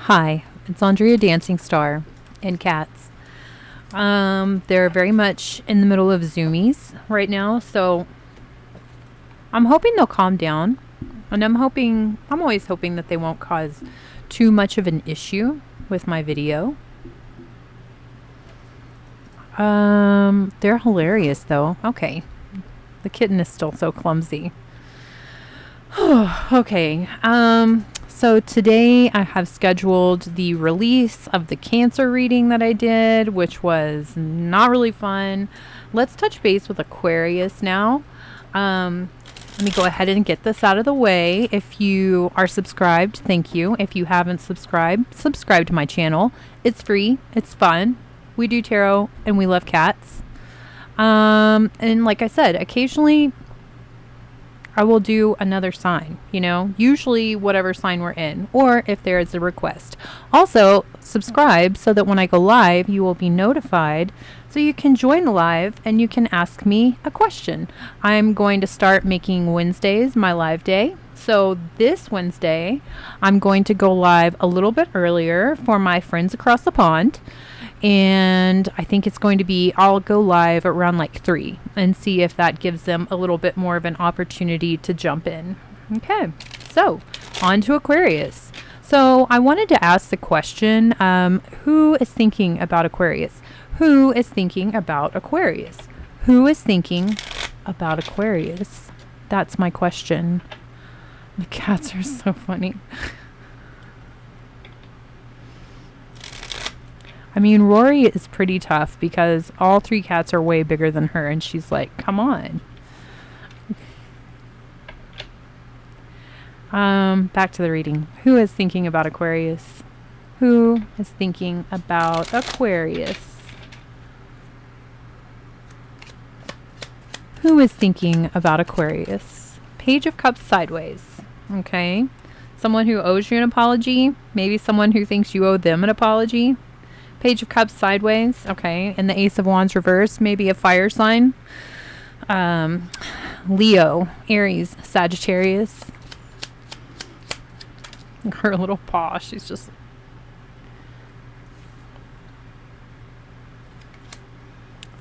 Hi, it's Andrea Dancing Star and cats. They're very much in the middle of zoomies right now, so I'm hoping they'll calm down. And I'm always hoping that they won't cause too much of an issue with my video. They're hilarious though. Okay. The kitten is still so clumsy. Okay. So today I have scheduled the release of the cancer reading that I did, which was not really fun. Let's touch base with Aquarius now. Let me go ahead and get this out of the way. If you are subscribed, thank you. If you haven't subscribed, subscribe to my channel. It's free. It's fun. We do tarot and we love cats. And like I said, occasionally I will do another sign, usually whatever sign we're in, or if there is a request. Also, subscribe so that when I go live, you will be notified so you can join the live and you can ask me a question. I'm going to start making Wednesdays my live day. So this Wednesday, I'm going to go live a little bit earlier for my friends across the pond. And I think it's going to be, I'll go live around like 3 and see if that gives them a little bit more of an opportunity to jump in. Okay, so on to Aquarius. So I wanted to ask the question, who is thinking about Aquarius? Who is thinking about Aquarius? Who is thinking about Aquarius? That's my question. The cats are so funny. I mean, Rory is pretty tough because all 3 cats are way bigger than her, and she's like, come on. Back to the reading. Who is thinking about Aquarius? Who is thinking about Aquarius? Who is thinking about Aquarius? Page of Cups sideways. Okay. Someone who owes you an apology. Maybe someone who thinks you owe them an apology. Page of Cups sideways. Okay. And the Ace of Wands reversed. Maybe a fire sign. Leo, Aries, Sagittarius. Her little paw. She's just...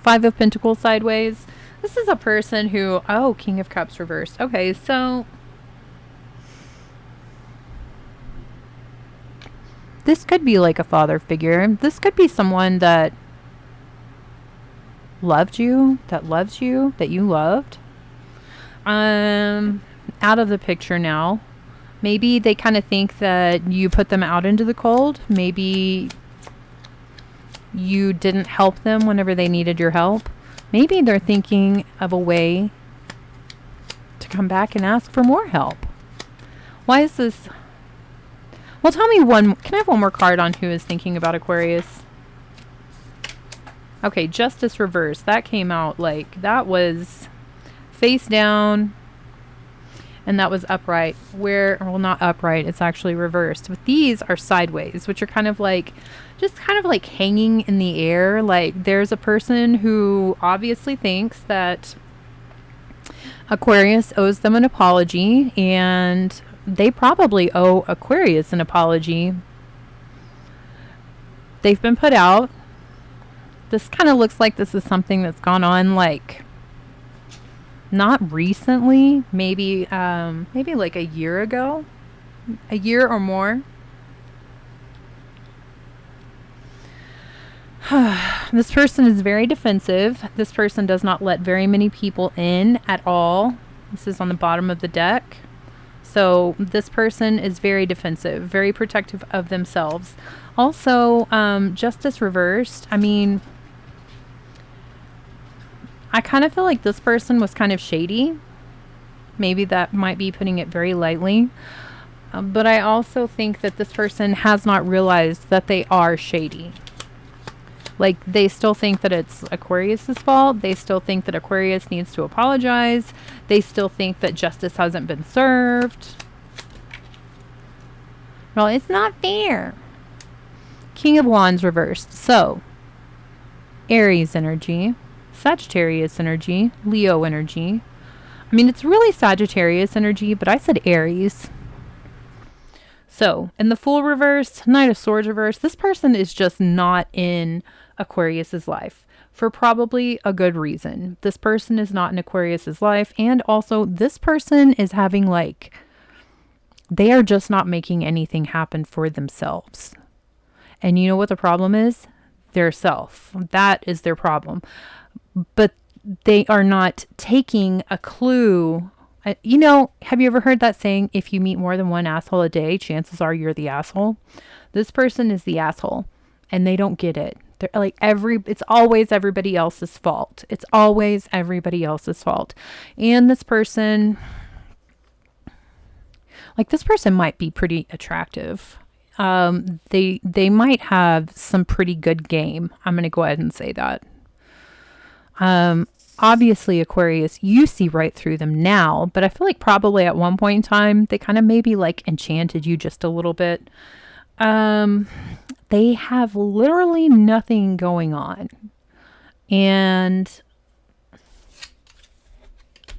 Five of Pentacles sideways. This is a person who... Oh, King of Cups reversed. Okay, so... This could be like a father figure. This could be someone that loved you, that loves you, that you loved. Out of the picture now. Maybe they kind of think that you put them out into the cold. Maybe you didn't help them whenever they needed your help. Maybe they're thinking of a way to come back and ask for more help. Why is this... Well, tell me one... Can I have one more card on who is thinking about Aquarius? Okay, Justice reversed. That came out like... That was face down. And that was upright. Well, not upright. It's actually reversed. But these are sideways, which are kind of like... Just kind of like hanging in the air. Like, there's a person who obviously thinks that Aquarius owes them an apology. And... they probably owe Aquarius an apology. They've been put out. This kind of looks like this is something that's gone on like not recently, maybe like a year ago, a year or more. This person is very defensive. This person does not let very many people in at all. This is on the bottom of the deck. So this person is very defensive, very protective of themselves. Also, Justice reversed. I mean, I kind of feel like this person was kind of shady. Maybe that might be putting it very lightly. But I also think that this person has not realized that they are shady. Like, they still think that it's Aquarius's fault. They still think that Aquarius needs to apologize. They still think that justice hasn't been served. Well, it's not fair. King of Wands reversed. So, Aries energy, Sagittarius energy, Leo energy. I mean, it's really Sagittarius energy, but I said Aries. So, in the Fool reverse, Knight of Swords reverse, this person is just not in Aquarius's life for probably a good reason. This person is not in Aquarius's life, and also this person is having like, they are just not making anything happen for themselves. And you know what the problem is? Their self. That is their problem. But they are not taking a clue. You know, have you ever heard that saying, if you meet more than one asshole a day, chances are you're the asshole? This person is the asshole, and they don't get it. They're like, it's always everybody else's fault. It's always everybody else's fault. And this person, like, this person might be pretty attractive. They might have some pretty good game. I'm going to go ahead and say that. Obviously, Aquarius, you see right through them now, but I feel like probably at one point in time, they kind of maybe like enchanted you just a little bit. They have literally nothing going on. And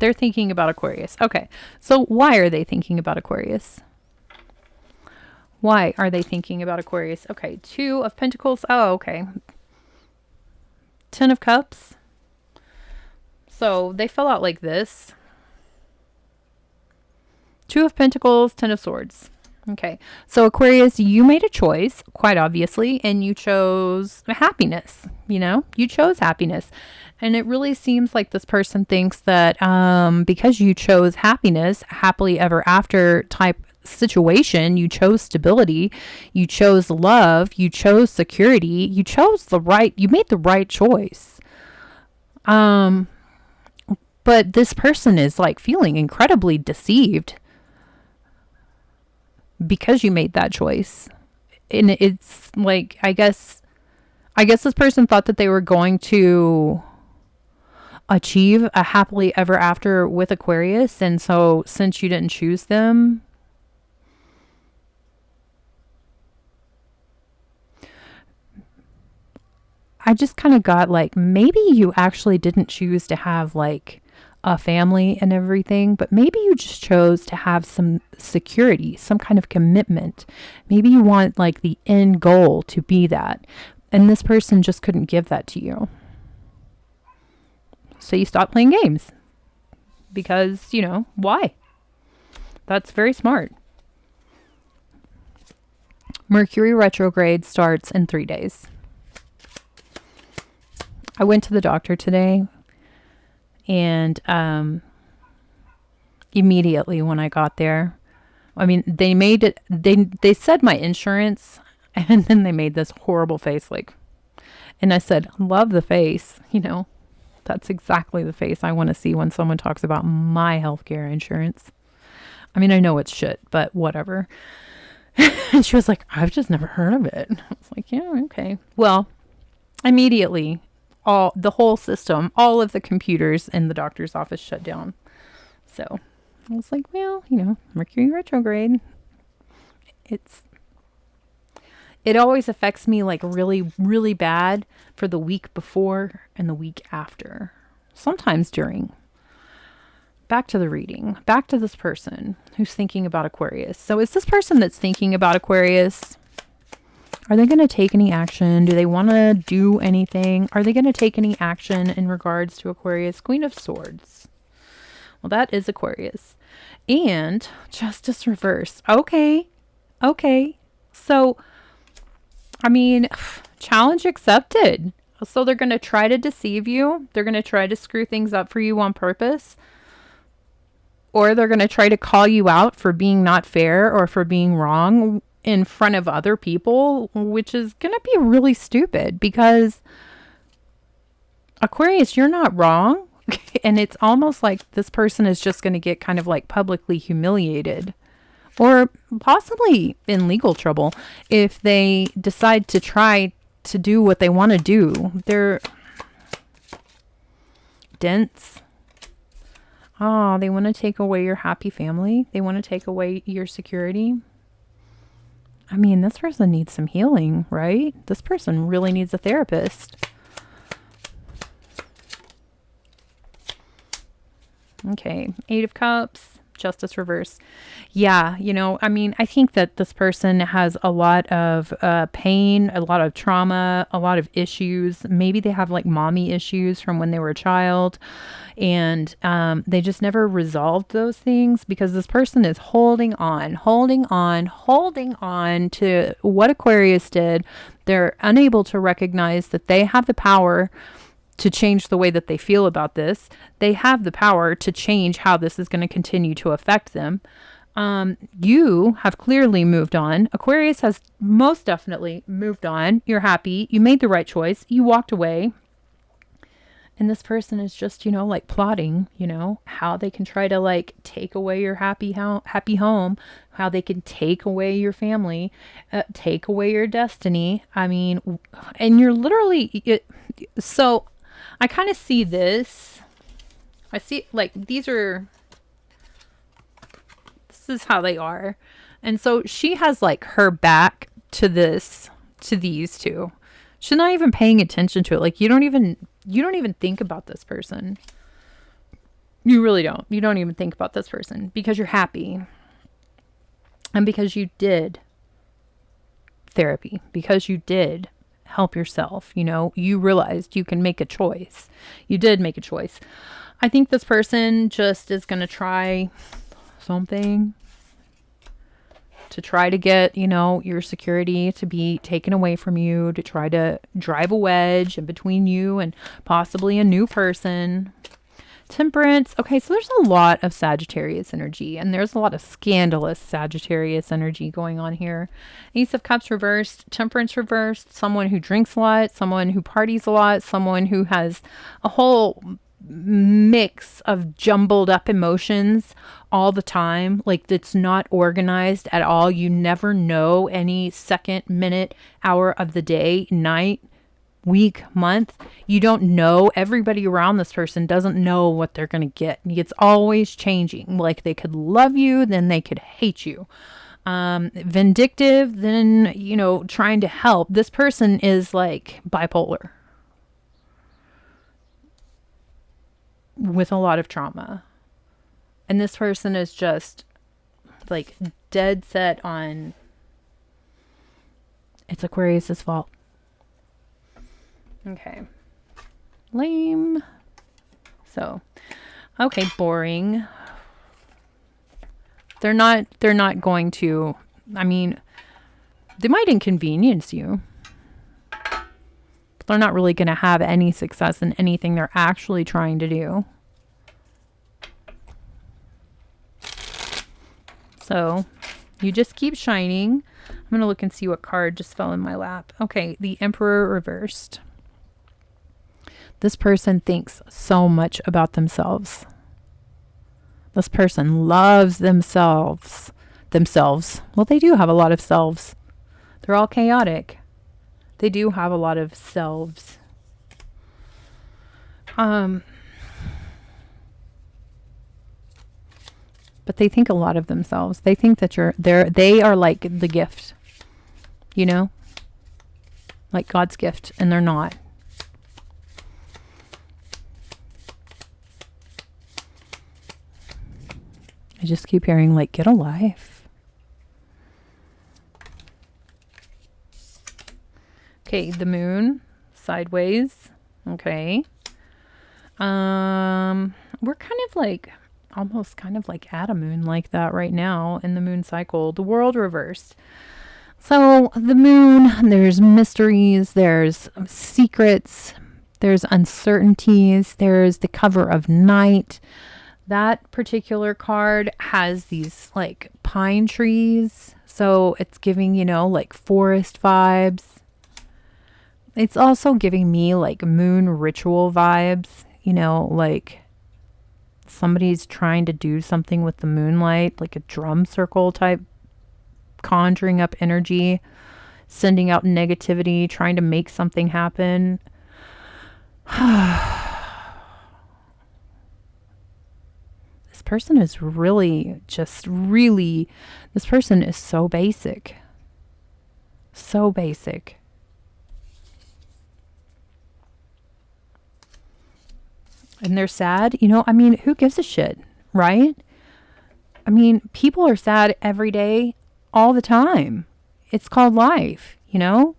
they're thinking about Aquarius. Okay, so why are they thinking about Aquarius? Why are they thinking about Aquarius? Okay, 2 of Pentacles. Oh, okay. 10 of Cups. So they fell out like this. 2 of Pentacles, 10 of Swords. Okay. So Aquarius, you made a choice, quite obviously, and you chose happiness. You know, you chose happiness. And it really seems like this person thinks that because you chose happiness, happily ever after type situation, you chose stability, you chose love, you chose security, you made the right choice. But this person is like feeling incredibly deceived because you made that choice. And it's like, I guess this person thought that they were going to achieve a happily ever after with Aquarius. And so since you didn't choose them, I just kind of got like, maybe you actually didn't choose to have like a family and everything, but maybe you just chose to have some security, some kind of commitment. Maybe you want like the end goal to be that. And this person just couldn't give that to you. So you stopped playing games because, you know, why? That's very smart. Mercury retrograde starts in 3 days. I went to the doctor today, and immediately when I got there, I mean, they made it, they said my insurance, and then they made this horrible face, like, and I said, love the face, you know, that's exactly the face I want to see when someone talks about my healthcare insurance. I mean, I know it's shit, but whatever. And she was like, I've just never heard of it. I was like, yeah, okay. Well, immediately, the whole system, all of the computers in the doctor's office shut down. So I was like, well, you know, Mercury retrograde, it always affects me like really, really bad for the week before and the week after. Sometimes during. Back to the reading. Back to this person who's thinking about Aquarius. So is this person that's thinking about Aquarius, are they going to take any action? Do they want to do anything? Are they going to take any action in regards to Aquarius? Queen of Swords. Well, that is Aquarius. And Justice reverse. Okay. Okay. So, I mean, challenge accepted. So they're going to try to deceive you. They're going to try to screw things up for you on purpose. Or they're going to try to call you out for being not fair or for being wrong in front of other people, which is going to be really stupid because Aquarius, you're not wrong. And it's almost like this person is just going to get kind of like publicly humiliated or possibly in legal trouble if they decide to try to do what they want to do. They're dense. Oh, they want to take away your happy family. They want to take away your security. I mean, this person needs some healing, right? This person really needs a therapist. Okay, 8 of Cups, Justice reverse. Yeah, I mean, I think that this person has a lot of pain, a lot of trauma, a lot of issues. Maybe they have like mommy issues from when they were a child, and they just never resolved those things because this person is holding on, holding on, holding on to what Aquarius did. They're unable to recognize that they have the power to change the way that they feel about this. They have the power to change how this is going to continue to affect them. You have clearly moved on. Aquarius has most definitely moved on. You're happy. You made the right choice. You walked away. And this person is just, like plotting, how they can try to like take away your happy home, how they can take away your family, take away your destiny. I mean, and you're literally, so I kind of see this. I see like this is how they are. And so she has like her back to these two. She's not even paying attention to it. Like you don't even think about this person. You really don't. You don't even think about this person because you're happy. And because you did therapy, because you did help yourself, you realized you can make a choice. You did make a choice. I think this person just is going to try something to try to get, your security to be taken away from you, to try to drive a wedge in between you and possibly a new person. Temperance. Okay, so there's a lot of Sagittarius energy, and there's a lot of scandalous Sagittarius energy going on here. Ace of Cups reversed, Temperance reversed, someone who drinks a lot, someone who parties a lot, someone who has a whole mix of jumbled up emotions all the time. Like it's not organized at all. You never know any second, minute, hour of the day, night, week, month. You don't know. Everybody around this person doesn't know what they're going to get. It's always changing. Like they could love you, then they could hate you. Vindictive, then, trying to help. This person is like bipolar with a lot of trauma. And this person is just like dead set on it's Aquarius's fault. Okay. Lame. So, okay, boring. They're not going to, I mean, they might inconvenience you. But they're not really going to have any success in anything they're actually trying to do. So you just keep shining. I'm going to look and see what card just fell in my lap. Okay, the Emperor reversed. This person thinks so much about themselves. This person loves themselves. Well, they do have a lot of selves. They're all chaotic. They do have a lot of selves. But they think a lot of themselves. They think that they are like the gift, like God's gift, and they're not. I just keep hearing like, get a life. Okay, the moon sideways. Okay. We're kind of like almost kind of like at a moon like that right now in the moon cycle. The world reversed. So the moon, there's mysteries, there's secrets, there's uncertainties, there's the cover of night. That particular card has these like pine trees. So it's giving, like forest vibes. It's also giving me like moon ritual vibes, like somebody's trying to do something with the moonlight, like a drum circle type, conjuring up energy, sending out negativity, trying to make something happen. This person is this person is so basic. So basic. And they're sad. I mean, who gives a shit, right? I mean, people are sad every day, all the time. It's called life, you know?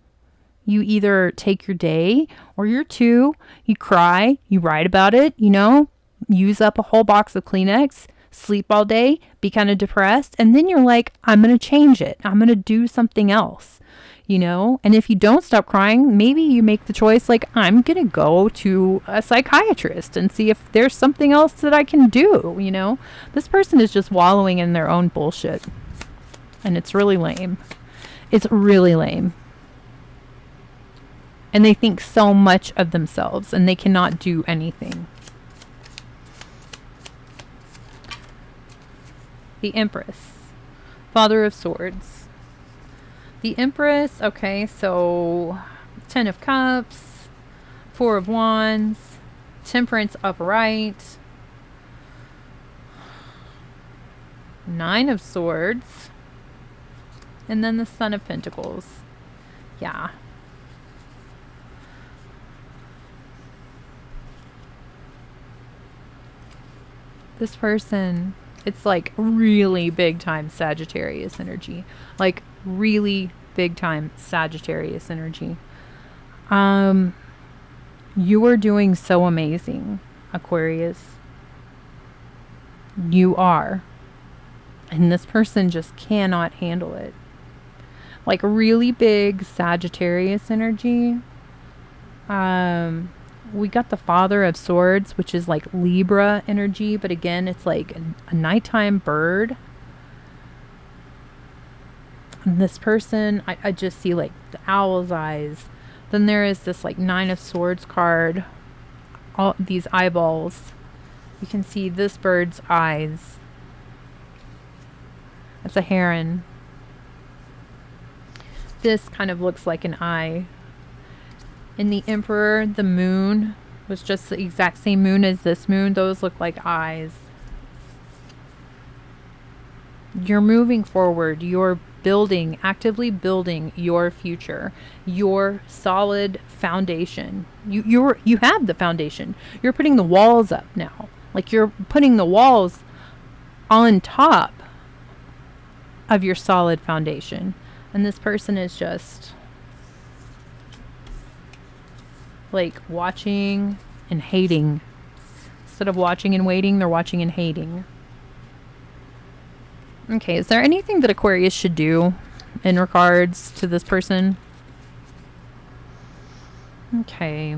You either take your day or your two, you cry, you write about it, you know, use up a whole box of Kleenex, sleep all day, be kind of depressed, and then you're like, I'm going to change it. I'm going to do something else, you know? And if you don't stop crying, maybe you make the choice like, I'm going to go to a psychiatrist and see if there's something else that I can do, you know? This person is just wallowing in their own bullshit. And it's really lame. It's really lame. And they think so much of themselves and they cannot do anything. The Empress, Father of Swords. The Empress, okay, so 10 of Cups, 4 of Wands, Temperance upright, 9 of Swords, and then the Son of Pentacles. Yeah. This person, it's like really big time Sagittarius energy. Like really big time Sagittarius energy. You are doing so amazing, Aquarius. You are. And this person just cannot handle it. Like really big Sagittarius energy. We got the Father of Swords, which is like Libra energy, but again, it's like a nighttime bird. And this person, I just see like the owl's eyes. Then there is this like 9 of Swords card. All these eyeballs. You can see this bird's eyes. That's a heron. This kind of looks like an eye. In the Emperor, the moon was just the exact same moon as this moon. Those look like eyes. You're moving forward. You're building, actively building your future, your solid foundation. You have the foundation. You're putting the walls up now. Like you're putting the walls on top of your solid foundation. And this person is just like watching and hating. Instead of watching and waiting, they're watching and hating. Okay, is there anything that Aquarius should do in regards to this person? Okay.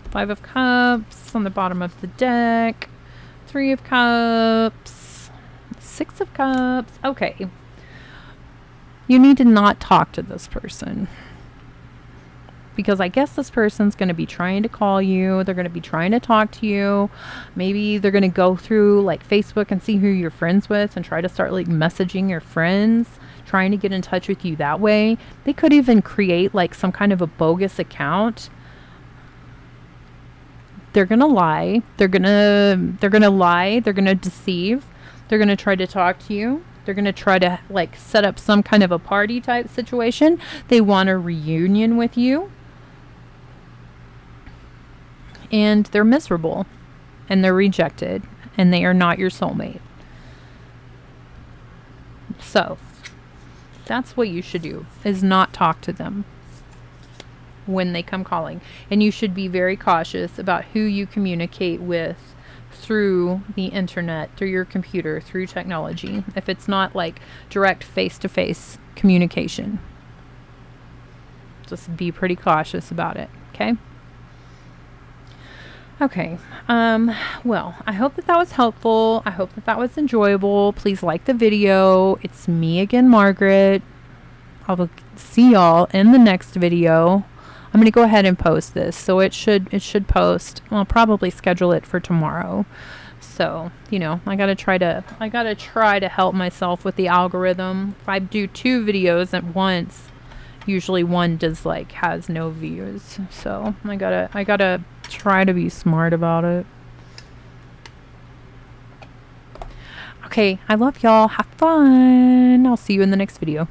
5 of Cups on the bottom of the deck. 3 of Cups. 6 of Cups. Okay. You need to not talk to this person. Because I guess this person's going to be trying to call you. They're going to be trying to talk to you. Maybe they're going to go through like Facebook and see who you're friends with and try to start like messaging your friends, trying to get in touch with you that way. They could even create like some kind of a bogus account. They're going to lie. They're going to lie. They're going to deceive. They're going to try to talk to you. They're going to try to like set up some kind of a party type situation. They want a reunion with you. And they're miserable. And they're rejected. And they are not your soulmate. So, that's what you should do. Is not talk to them when they come calling. And you should be very cautious about who you communicate with through the internet, through your computer, through technology. If it's not like direct face-to-face communication. Just be pretty cautious about it. Okay? Okay, well, I hope that was helpful. I hope that was enjoyable. Please like the video. It's me again, Margaret. I will see y'all in the next video. I'm going to go ahead and post this. So it should post. I'll probably schedule it for tomorrow. So, you know, I got to try to help myself with the algorithm. If I do 2 videos at once, usually one has no views. So, I got to try to be smart about it. Okay, I love y'all. Have fun. I'll see you in the next video.